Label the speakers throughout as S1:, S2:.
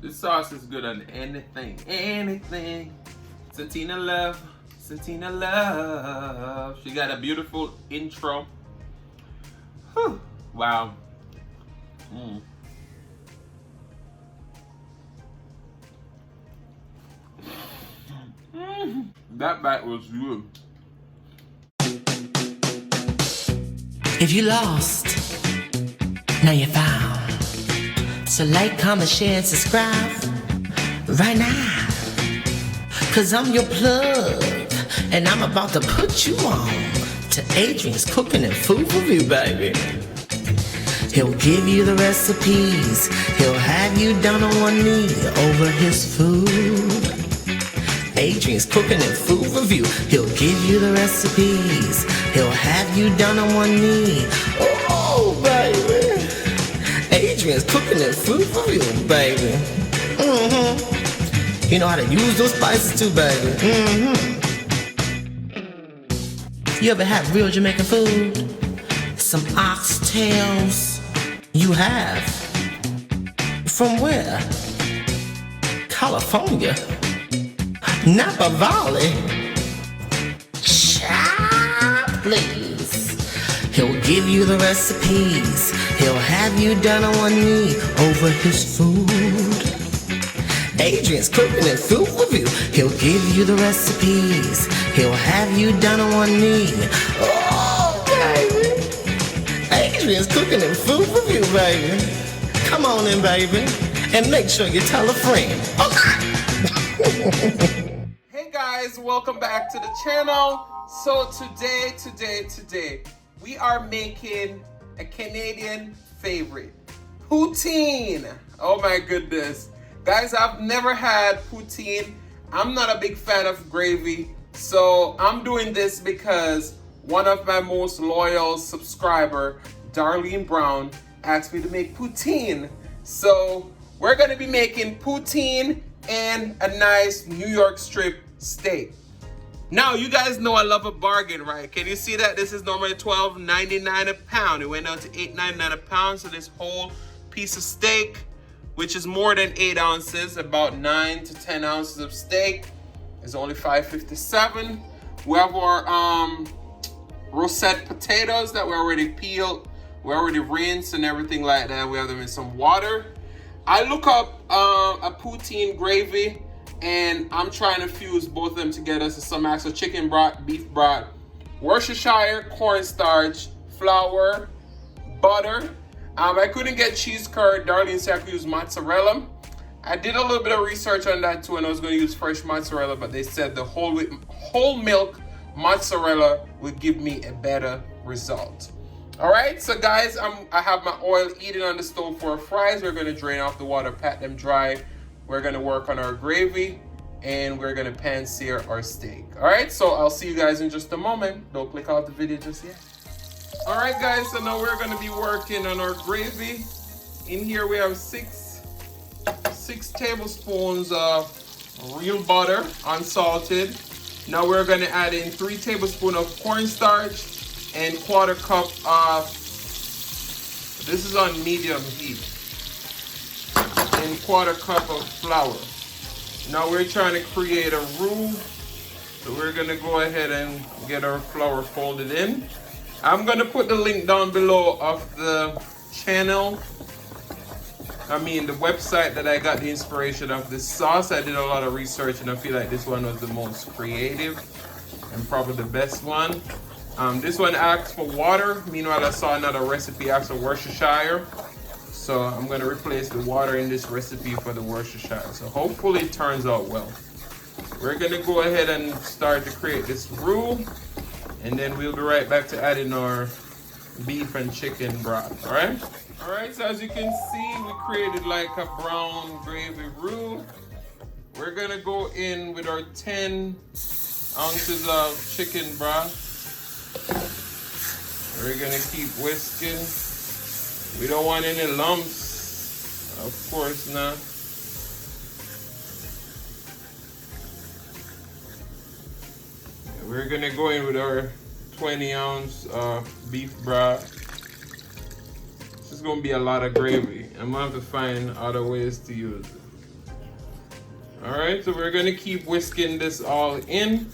S1: This sauce is good on anything, anything. Santina love, Santina love. She got a beautiful intro. Whew. Wow. That bite was good.
S2: If you lost, now you're found. So like, comment, share, and subscribe right now. Cause I'm your plug, and I'm about to put you on to Adrian's Cooking and Food Review, baby. He'll give you the recipes. He'll have you down on one knee over his food. Adrian's Cooking and Food Review. He'll give you the recipes. He'll have you down on one knee. Oh, baby. Adrian's Cooking and Food Review, baby. You know how to use those spices too, baby. You ever had real Jamaican food? Some oxtails? You have? From where? California? Napa Valley? Child, please. He'll give you the recipes. He'll have you down on one knee over his food. Adrian's Cooking and Food Review. He'll give you the recipes. He'll have you down on one knee. Oh, baby. Adrian's Cooking and Food Review, baby. Come on in, baby. And make sure you tell a friend. Okay.
S1: Hey guys, welcome back to the channel. So today, we are making a Canadian favorite, poutine. Oh my goodness. Guys, I've never had poutine. I'm not a big fan of gravy. So I'm doing this because one of my most loyal subscriber, Darlene Brown, asked me to make poutine. So we're gonna be making poutine and a nice New York strip steak. Now, you guys know I love a bargain, right? Can you see that? This is normally $12.99 a pound. It went down to $8.99 a pound. So this whole piece of steak, which is more than 8 ounces, about 9 to 10 ounces of steak, is only $5.57. We have our rosette potatoes that we already peeled. We already rinsed and everything like that. We have them in some water. I look up a poutine gravy, and I'm trying to fuse both of them together. So some actual chicken broth, beef broth, Worcestershire, cornstarch, flour, butter. I couldn't get cheese curd. Darlene said I could use mozzarella. I did a little bit of research on that too, and I was going to use fresh mozzarella, but they said the whole milk mozzarella would give me a better result. All right, so guys, I have my oil heating on the stove for our fries. We're going to drain off the water, pat them dry. We're going to work on our gravy, and we're going to pan sear our steak. All right, so I'll see you guys in just a moment. Don't click off the video just yet. All right, guys, so now we're going to be working on our gravy. In here we have six tablespoons of real butter, unsalted. Now we're going to add in 3 tablespoons of cornstarch and 1/4 cup of, this is on medium heat, and 1/4 cup of flour. Now we're trying to create a roux, so we're going to go ahead and get our flour folded in. I'm going to put the link down below of the channel, the website that I got the inspiration of this sauce. I did a lot of research, and I feel like this one was the most creative and probably the best one. This one asks for water. Meanwhile, I saw another recipe asks for Worcestershire. So I'm going to replace the water in this recipe for the Worcestershire. So hopefully it turns out well. We're going to go ahead and start to create this roux. And then we'll be right back to adding our beef and chicken broth. Alright? Alright, so as you can see, we created like a brown gravy roux. We're going to go in with our 10 ounces of chicken broth. We're gonna keep whisking. We don't want any lumps, of course not. We're gonna go in with our 20 ounce beef broth. This is gonna be a lot of gravy. I'm gonna have to find other ways to use it. All right, so we're gonna keep whisking this all in,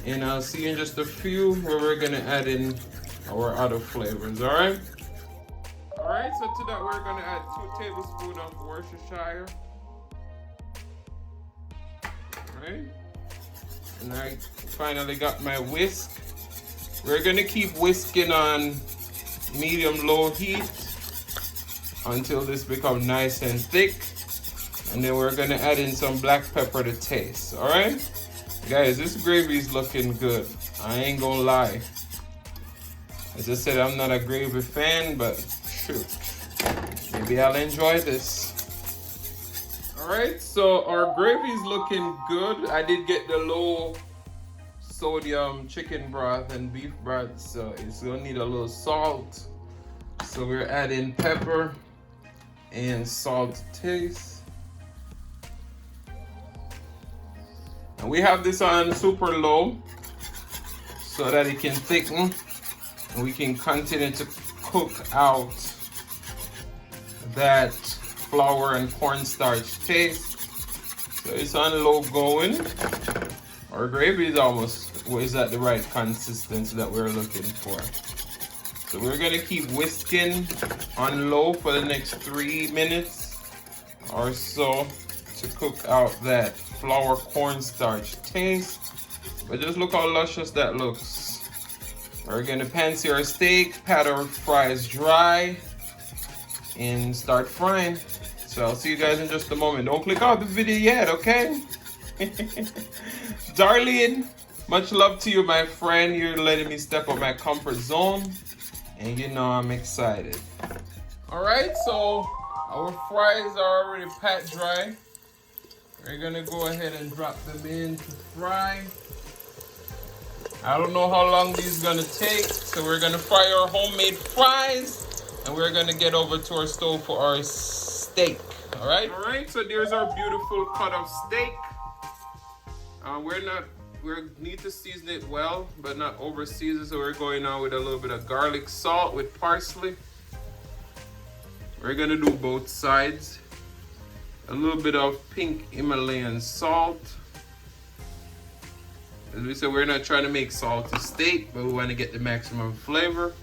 S1: and I'll see you in just a few where we're gonna add in our other flavors. All right. All right, so to that we're gonna add 2 tablespoons of Worcestershire. All right, and I finally got my whisk. We're gonna keep whisking on medium-low heat until this becomes nice and thick. And then we're gonna add in some black pepper to taste, all right? Guys, this gravy is looking good. I ain't gonna lie. As I said, I'm not a gravy fan, but shoot, maybe I'll enjoy this. All right, so our gravy is looking good. I did get the low sodium chicken broth and beef broth, so it's gonna need a little salt. So we're adding pepper and salt to taste. And we have this on super low so that it can thicken and we can continue to cook out that flour and cornstarch taste. So it's on low going. Our gravy is at the right consistency that we're looking for. So we're gonna keep whisking on low for the next 3 minutes or so to cook out that flour cornstarch taste. But just look how luscious that looks. We're gonna pan sear our steak, pat our fries dry, and start frying. So I'll see you guys in just a moment. Don't click off the video yet, okay? Darlene, much love to you, my friend. You're letting me step out my comfort zone, and you know I'm excited. All right, so our fries are already pat dry. We're gonna go ahead and drop them in to fry. I don't know how long these are gonna take, so we're gonna fry our homemade fries, and we're gonna get over to our stove for our steak. All right, so there's our beautiful cut of steak. We need to season it well, but not over season, so we're going on with a little bit of garlic salt with parsley. We're gonna do both sides. A little bit of pink Himalayan salt. As we said, we're not trying to make salty steak, but we want to get the maximum flavor.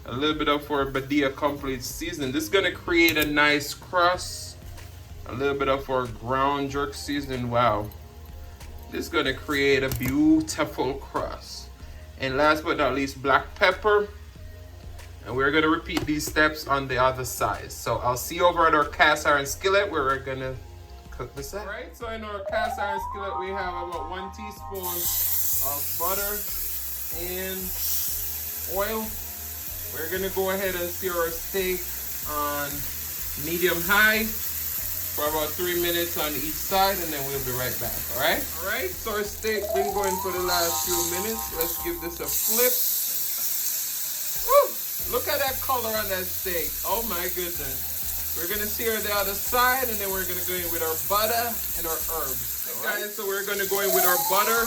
S1: A little bit of our Badia Complete seasoning. This is gonna create a nice crust. A little bit of our ground jerk seasoning. Wow. This is gonna create a beautiful crust. And last but not least, black pepper. And we're gonna repeat these steps on the other side. So I'll see you over at our cast iron skillet where we're gonna cook this up. All right, so in our cast iron skillet, we have about 1 teaspoon of butter and oil. We're gonna go ahead and sear our steak on medium high for about 3 minutes on each side, and then we'll be right back, all right? All right, so our steak's been going for the last few minutes. Let's give this a flip. Woo! Look at that color on that steak. Oh my goodness. We're gonna sear the other side, and then we're gonna go in with our butter and our herbs. Okay, guys, so we're gonna go in with our butter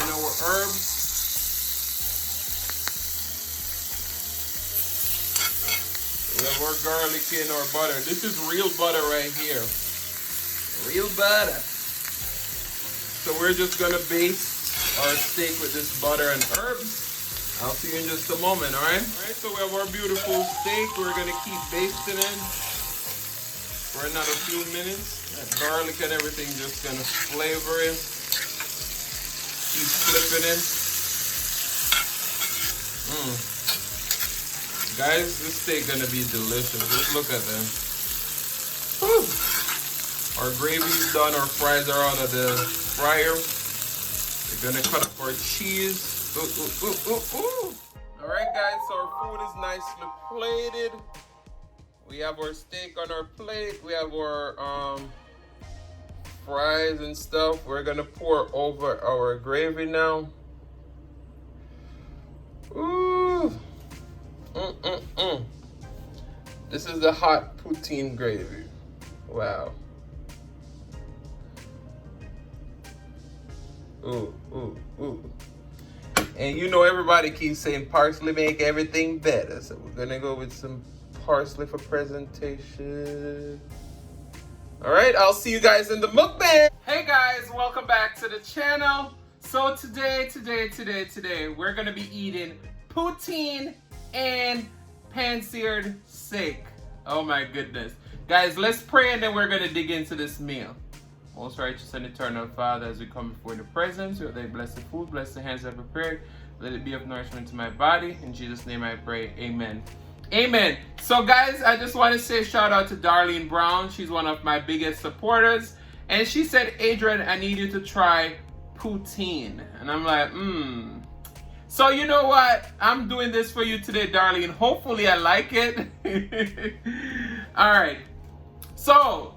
S1: and our herbs. We have our garlic and our butter. This is real butter right here. Real butter. So we're just gonna baste our steak with this butter and herbs. I'll see you in just a moment, all right? All right, so we have our beautiful steak. We're gonna keep basting it for another few minutes. That garlic and everything just gonna flavor it. Keep flipping it. Guys, this steak gonna be delicious. Just look at them. Whew. Our gravy's done. Our fries are out of the fryer. We're gonna cut up our cheese. All right, guys, so our food is nicely plated. We have our steak on our plate. We have our fries and stuff. We're gonna pour over our gravy now. Ooh. This is the hot poutine gravy. Wow. Ooh, ooh, ooh. And you know everybody keeps saying parsley make everything better. So we're gonna go with some parsley for presentation. All right, I'll see you guys in the mukbang. Hey guys, welcome back to the channel. So today, we're gonna be eating poutine and pan-seared steak. Oh my goodness. Guys, let's pray and then we're gonna dig into this meal. Most righteous and eternal Father, as we come before the presence, you they bless the food, bless the hands that prepared. Let it be of nourishment to my body. In Jesus' name I pray, amen. Amen. So guys, I just want to say shout out to Darlene Brown. She's one of my biggest supporters. And she said, Adrian, I need you to try poutine. And I'm like, So you know what? I'm doing this for you today, Darlene. Hopefully I like it. All right. So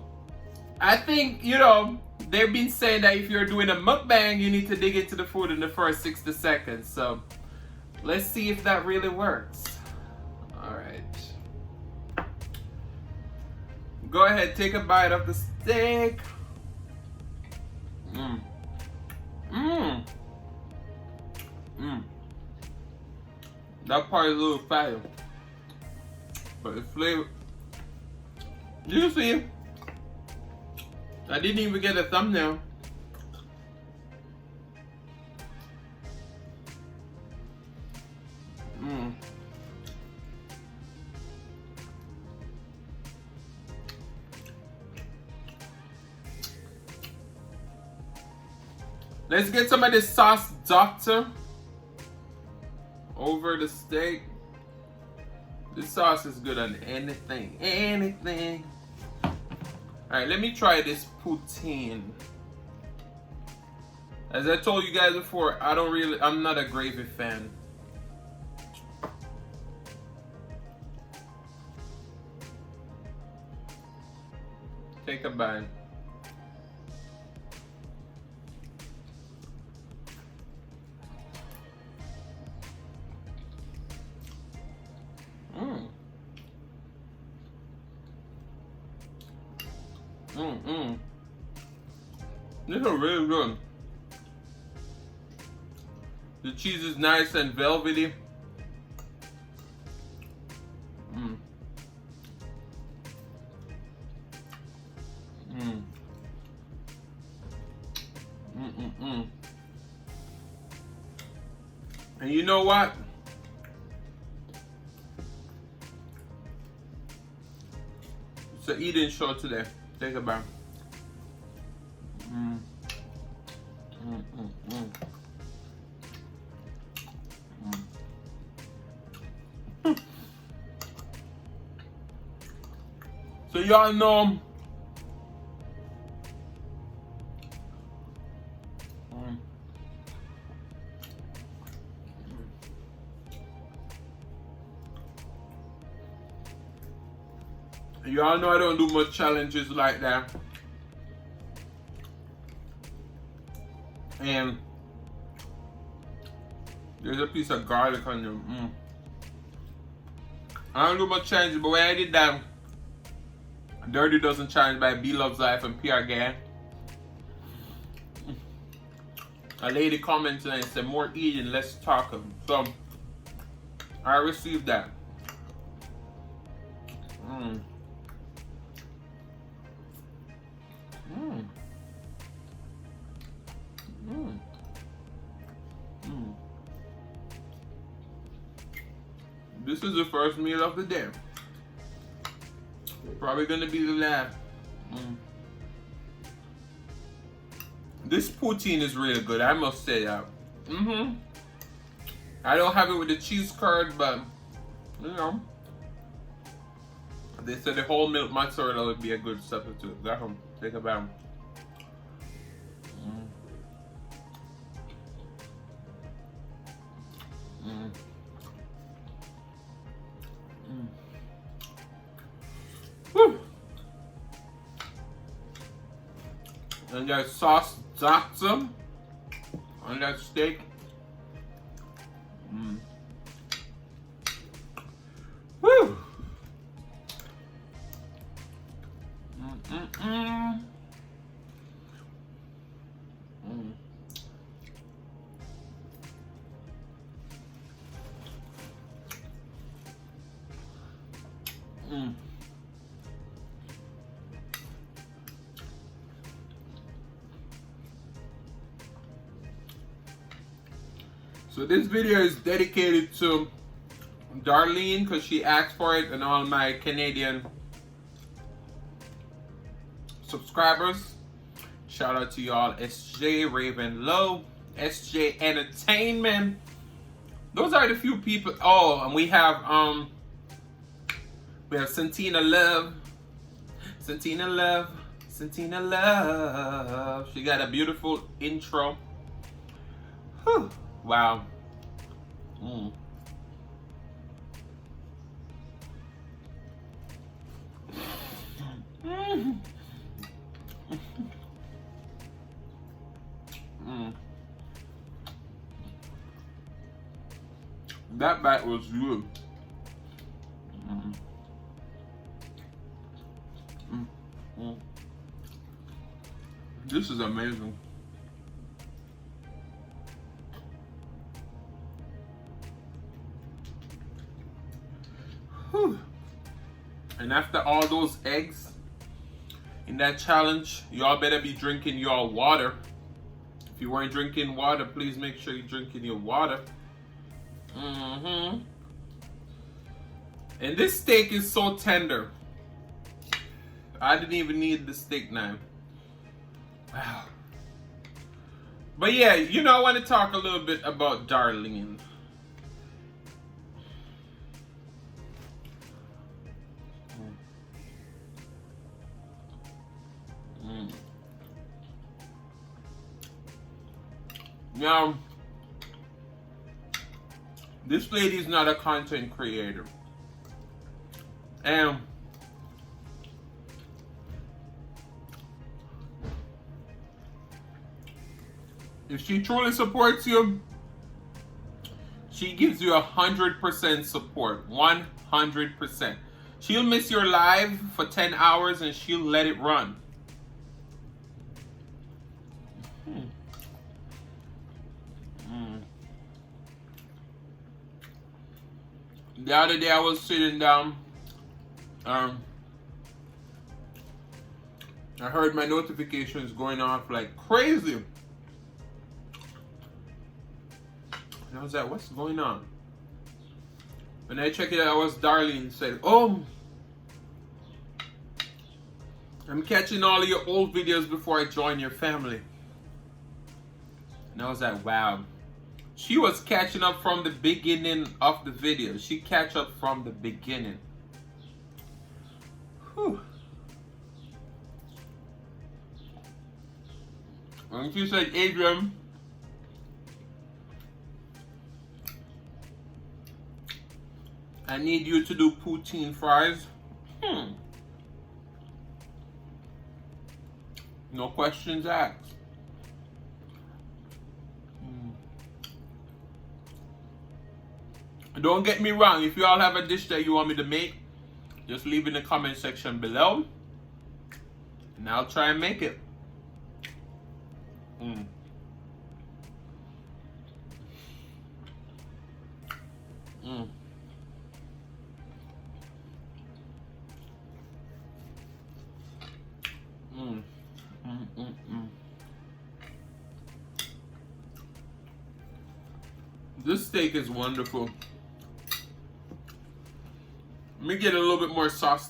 S1: I think, they've been saying that if you're doing a mukbang, you need to dig into the food in the first 60 seconds. So let's see if that really works. All right. Go ahead, take a bite of the steak. That part is a little fatty, but the flavor. You see, I didn't even get a thumbnail. Let's get some of this sauce, Doctor, over the steak. This sauce is good on anything. Anything. Alright, let me try this poutine. As I told you guys before, I'm not a gravy fan. Take a bite. This is really good. The cheese is nice and velvety. And you know what? It's an eating show today. Take a bite. So y'all know I don't do much challenges like that. And there's a piece of garlic on there. I don't do much challenges, but when I did that Dirty Dozen challenge by B Loves Life and PR Gang, a lady commented and said, more eating, less talking. So I received that. This is the first meal of the day. Probably gonna be the last. This poutine is really good, I must say that. I don't have it with the cheese curd, but they said the whole milk mozzarella would be a good substitute. Go home, take a bite. And that sauce Doctor on that steak. Woo! So this video is dedicated to Darlene because she asked for it, and all my Canadian subscribers. Shout out to y'all. SJ, Raven Low, SJ Entertainment. Those are the few people. Oh, and we have Santina Love. Santina Love. Santina Love. She got a beautiful intro. Whew. Wow. That bite was good. This is amazing. Whew. And after all those eggs in that challenge, y'all better be drinking your water. If you weren't drinking water, please make sure you're drinking your water. And this steak is so tender. I didn't even need the steak knife. Wow. But yeah, you know, I want to talk a little bit about Darlene. Now, this lady is not a content creator. And if she truly supports you, she gives you 100% support. 100%. She'll miss your live for 10 hours and she'll let it run. The other day I was sitting down. I heard my notifications going off like crazy. And I was like, what's going on? When I checked it out, I was Darlene said, oh, I'm catching all of your old videos before I join your family. And I was like, wow. She was catching up from the beginning of the video. She catch up from the beginning. Whew. And she said, Adrian, I need you to do poutine fries. No questions asked. Don't get me wrong, if you all have a dish that you want me to make, just leave in the comment section below and I'll try and make it. This steak is wonderful. Let me get a little bit more sauce.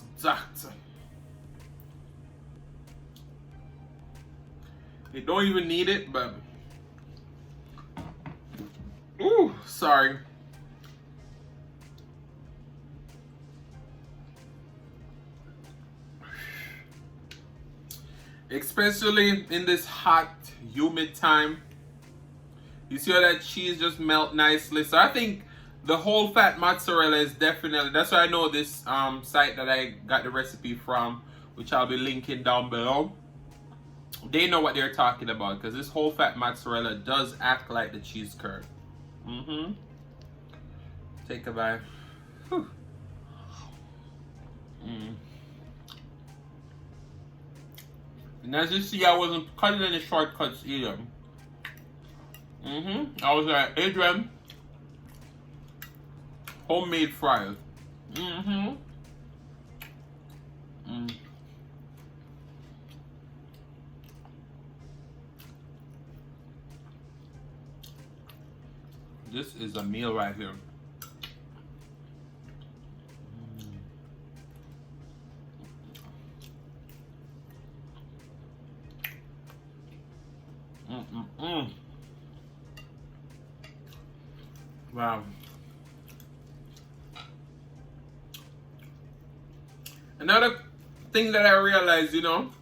S1: They don't even need it, but ooh, sorry. Especially in this hot, humid time. You see how that cheese just melt nicely. So I think the whole fat mozzarella is definitely, that's why I know this site that I got the recipe from, which I'll be linking down below. They know what they're talking about because this whole fat mozzarella does act like the cheese curd. Take a bite. Whew. And as you see, I wasn't cutting any shortcuts either. I was like, Adrian, homemade fries. This is a meal right here. Wow. Another thing that I realized, you know,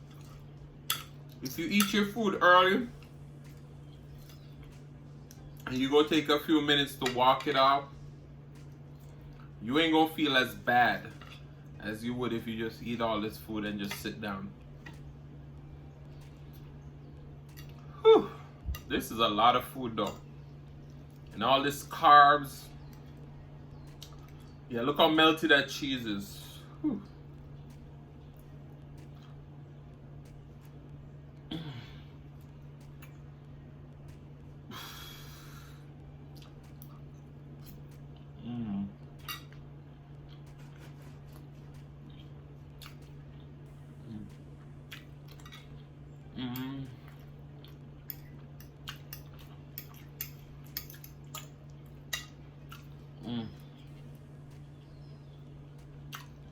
S1: if you eat your food early and you go take a few minutes to walk it off, you ain't gonna feel as bad as you would if you just eat all this food and just sit down. Whew. This is a lot of food though. And all this carbs. Yeah, look how melty that cheese is. Whew.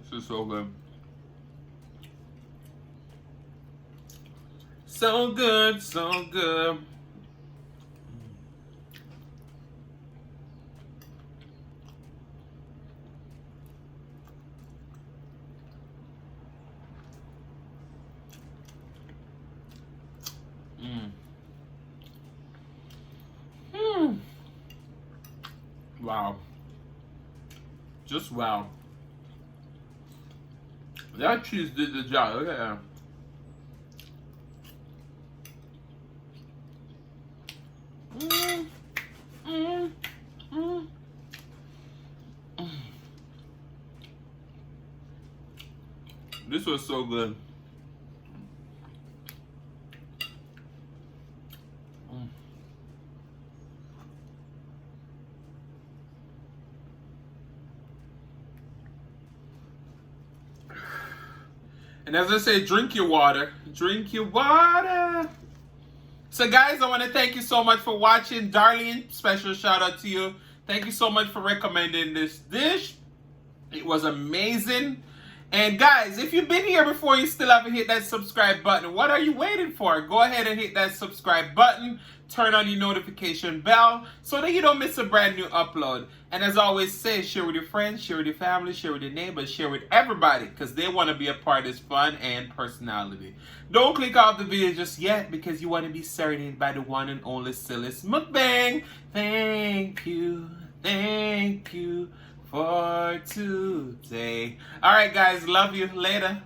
S1: This is so good. So good, so good. Wow. Just wow. That cheese did the job. Look at that. This was so good. And as I say, drink your water. Drink your water. So guys, I want to thank you so much for watching. Darlene, special shout out to you. Thank you so much for recommending this dish. It was amazing. And guys, if you've been here before, you still haven't hit that subscribe button, what are you waiting for? Go ahead and hit that subscribe button. Turn on your notification bell so that you don't miss a brand new upload. And as I always say, share with your friends, share with your family, share with your neighbors, share with everybody, because they want to be a part of this fun and personality. Don't click off the video just yet, because you want to be serenaded by the one and only Sillis Mukbang. Thank you for today. All right, guys, love you. Later.